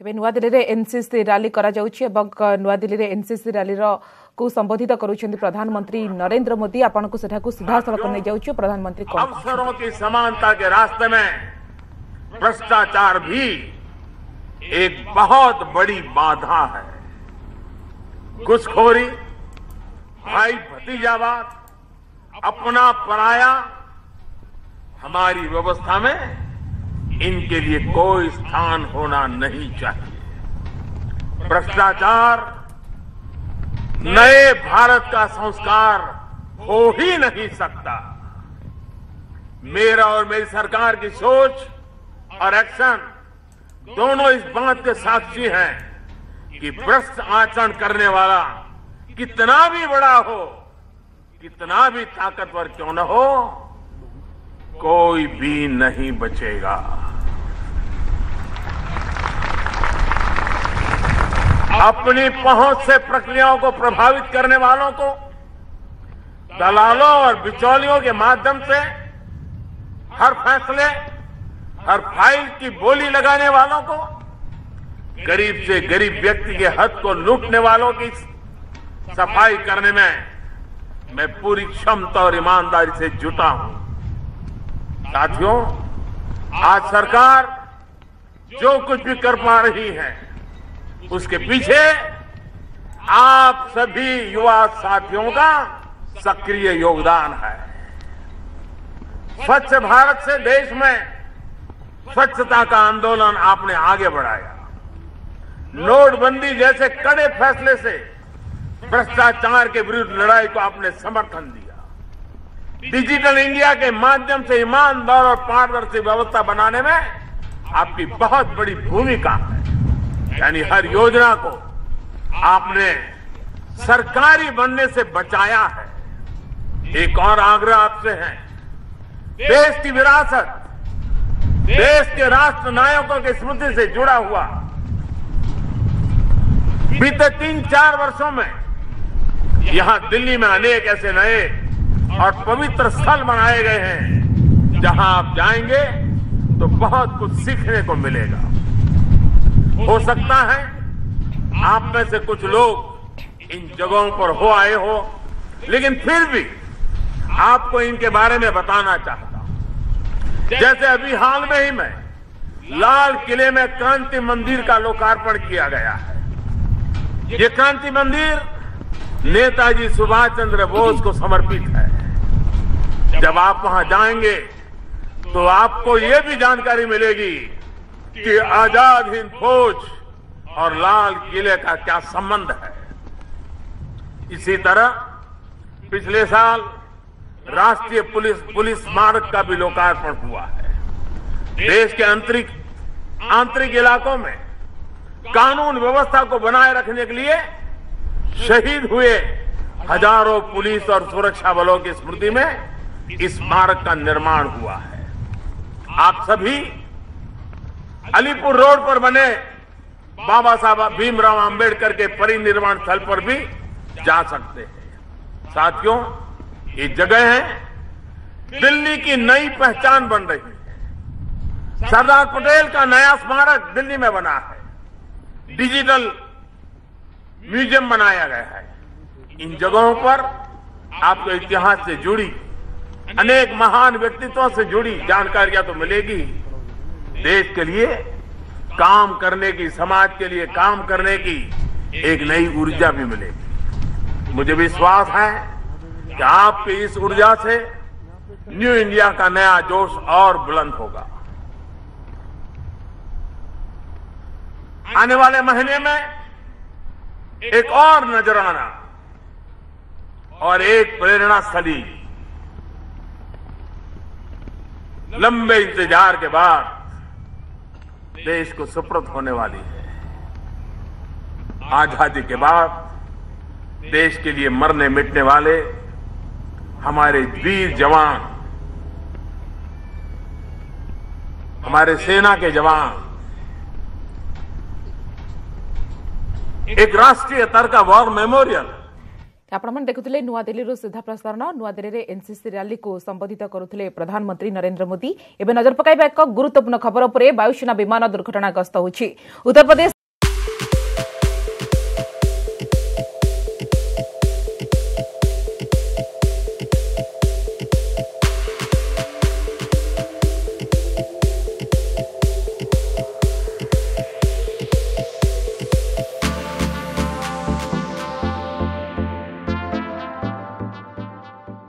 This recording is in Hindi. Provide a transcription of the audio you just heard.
तेज नुआदिल्ली में एनसीसी रैली नुआदिल्ली में एनसीसी रैली को संबोधित करुछन्ति प्रधानमंत्री नरेंद्र मोदी। आपन को सेठा को सीधा सड़क नहीं जाउछ। प्रधानमंत्री अवसरों की समानता के रास्ते में भ्रष्टाचार भी एक बहुत बड़ी बाधा है। घुसखोरी, भाई भतीजावाद, अपना पराया, हमारी व्यवस्था में इनके लिए कोई स्थान होना नहीं चाहिए। भ्रष्टाचार नए भारत का संस्कार हो ही नहीं सकता। मेरा और मेरी सरकार की सोच और एक्शन दोनों इस बात के साक्षी हैं कि भ्रष्ट आचरण करने वाला कितना भी बड़ा हो, कितना भी ताकतवर क्यों न हो, कोई भी नहीं बचेगा। अपनी पहुंच से प्रक्रियाओं को प्रभावित करने वालों को, दलालों और बिचौलियों के माध्यम से हर फैसले, हर फाइल की बोली लगाने वालों को, गरीब से गरीब व्यक्ति के हक को लूटने वालों की सफाई करने में मैं पूरी क्षमता और ईमानदारी से जुटा हूं। साथियों, आज सरकार जो कुछ भी कर पा रही है उसके पीछे आप सभी युवा साथियों का सक्रिय योगदान है। स्वच्छ भारत से देश में स्वच्छता का आंदोलन आपने आगे बढ़ाया। नोटबंदी जैसे कड़े फैसले से भ्रष्टाचार के विरुद्ध लड़ाई को आपने समर्थन दिया। डिजिटल इंडिया के माध्यम से ईमानदार और पारदर्शी व्यवस्था बनाने में आपकी बहुत बड़ी भूमिका है। यानी हर योजना को आपने सरकारी बनने से बचाया है। एक और आग्रह आपसे है, देश की विरासत, देश के राष्ट्र नायकों की स्मृति से जुड़ा हुआ बीते 3-4 वर्षों में यहां दिल्ली में अनेक ऐसे नए और पवित्र स्थल बनाए गए हैं जहां आप जाएंगे तो बहुत कुछ सीखने को मिलेगा। हो सकता है आप में से कुछ लोग इन जगहों पर हो आए हो, लेकिन फिर भी आपको इनके बारे में बताना चाहता हूं। जैसे अभी हाल में ही में लाल किले में क्रांति मंदिर का लोकार्पण किया गया है। ये क्रांति मंदिर नेताजी सुभाष चंद्र बोस को समर्पित है। जब आप वहां जाएंगे तो आपको ये भी जानकारी मिलेगी कि आजाद हिंद फौज और लाल किले का क्या संबंध है। इसी तरह पिछले साल राष्ट्रीय पुलिस स्मारक का भी लोकार्पण हुआ है। देश के आंतरिक इलाकों में कानून व्यवस्था को बनाए रखने के लिए शहीद हुए हजारों पुलिस और सुरक्षा बलों की स्मृति में इस स्मारक का निर्माण हुआ है। आप सभी अलीपुर रोड पर बने बाबा साहब भीमराव अंबेडकर के परिनिर्वाण स्थल पर भी जा सकते हैं। साथियों, ये जगह है दिल्ली की नई पहचान बन रही है। सरदार पटेल का नया स्मारक दिल्ली में बना है। डिजिटल म्यूजियम बनाया गया है। इन जगहों पर आपको इतिहास से जुड़ी अनेक महान व्यक्तित्वों से जुड़ी जानकारियां तो मिलेगी। देश के लिए काम करने की, समाज के लिए काम करने की एक नई ऊर्जा भी मिलेगी। मुझे विश्वास है कि आपकी इस ऊर्जा से न्यू इंडिया का नया जोश और बुलंद होगा। आने वाले महीने में एक और नजराना और एक प्रेरणा स्थली लंबे इंतजार के बाद देश को सुपुर्द होने वाली है। आजादी के बाद देश के लिए मरने मिटने वाले हमारे वीर जवान, हमारे सेना के जवान एक राष्ट्रीय स्तर का वॉर मेमोरियल आपण देखुले नुआदिल्ली सीधा प्रसारण नुआदिल्ली एनसीसी रैली को संबोधित करुले प्रधानमंत्री नरेंद्र मोदी एवं नजर पकाइबा एक गुरुत्वपूर्ण खबर पर वायुसेना विमान दुर्घटनाग्रस्त होछि। उत्तर प्रदेश